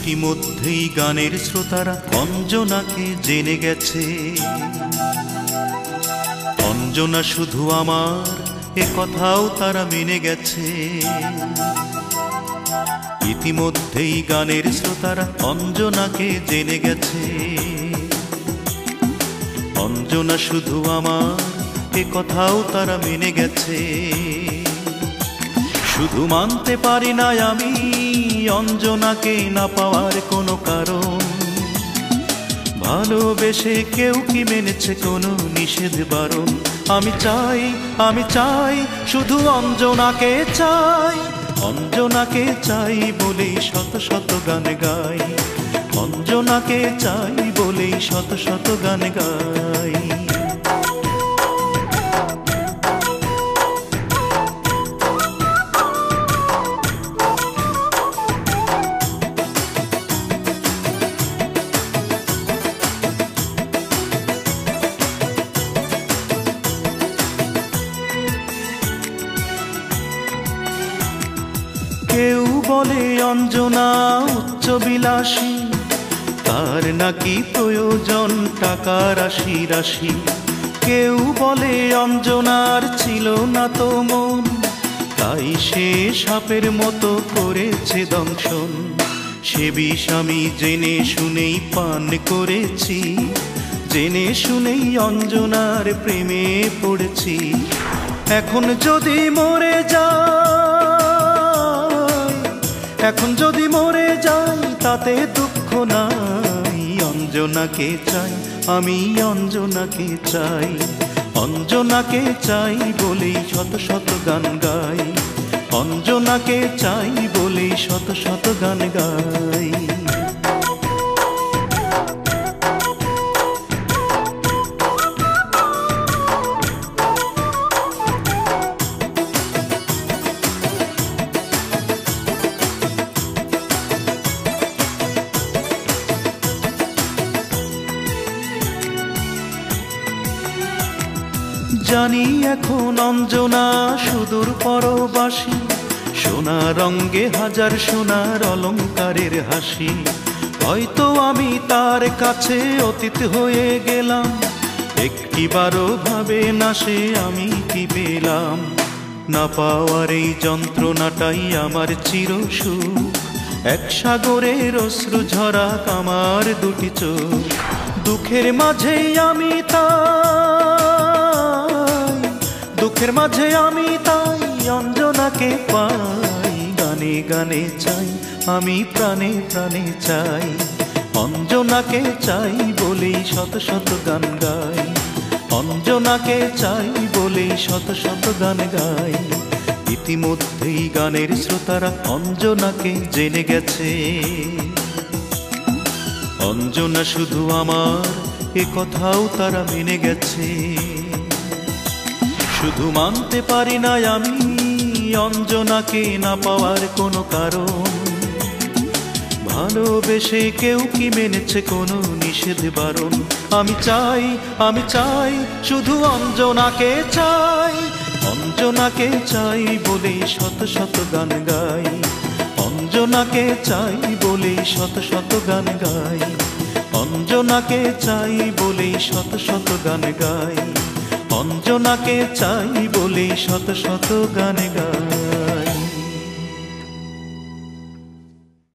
ইতিমধ্যেই গানের শ্রোতারা অঞ্জনাকে জেনে গেছে। অঞ্জনা শুধু আমার, এ কথাও তারা মেনে গেছে। ইতিমধ্যেই গানের শ্রোতারা অঞ্জনাকে জেনে গেছে। অঞ্জনা শুধু আমার, এ কথাও তারা মেনে গেছে। শুধু মানতে পারি না আমি অঞ্জনাকে না পাওয়ার কোনো কারণ। ভালোবেসে কেউ কি মেনেছে কোনো নিষেধ বারণ? আমি চাই শুধু অঞ্জনাকে চাই। অঞ্জনাকে চাই বলেই শত শত গান গাই। অঞ্জনাকে চাই বলেই শত শত গান গাই। কেউ বলে অঞ্জনা উচ্চবিলাসী, তার নাকি প্রয়োজন টাকা রাশি রাশি। কেউ বলে অঞ্জনার ছিল না তো মন, তাই সে সাপের মতো করেছে দংশন। সে বিষ আমি জেনে শুনেই পান করেছি, জেনে শুনেই অঞ্জনার প্রেমে পড়েছি। এখন যদি মরে যাই তাতে দুঃখ নাই। অঞ্জনাকে চাই, আমি অঞ্জনাকে চাই। অঞ্জনাকে চাই বলেই শত শত গান গাই। অঞ্জনাকে চাই বলেই শত শত গান গাই। জানি এখন অঞ্জনা সুদূর পরবাসী, সোনা রঙ্গে হাজার সোনার অলঙ্কারের হাসি। হয়তো আমি তার কাছে অতীত হয়ে গেলাম, একটিবারও ভাবে না সে আমি কি পেলাম। না পাওয়ার এই যন্ত্রণাটাই আমার চিরসুখ, এক সাগরের অশ্রু ঝরা আমার দুটি চোখ। দুঃখের মাঝেই আমি তাই অঞ্জনাকে পাই। গানে গানে চাই, আমি প্রাণে প্রাণে চাই। অঞ্জনাকে চাই বলেই শত শত গান গাই। অঞ্জনাকে চাই বলেই শত শত গান গাই। ইতিমধ্যেই গানের শ্রোতারা অঞ্জনাকে জেনে গেছে। অঞ্জনা শুধু আমার, এ কথাও তারা মেনে গেছে। শুধু মানতে পারি না আমি অঞ্জনাকে না পাওয়ার কোনো কারণ। ভালোবেসে কেউ কি মেনেছে কোনো নিষেধ বারণ? আমি চাই শুধু অঞ্জনাকে চাই। অঞ্জনাকে চাই বলেই শত শত গান গাই। অঞ্জনাকে চাই বলেই শত শত গান গাই। অঞ্জনাকে চাই বলেই শত শত গান গাই। অঞ্জনাকে চাই বলেই শত শত গান গাই।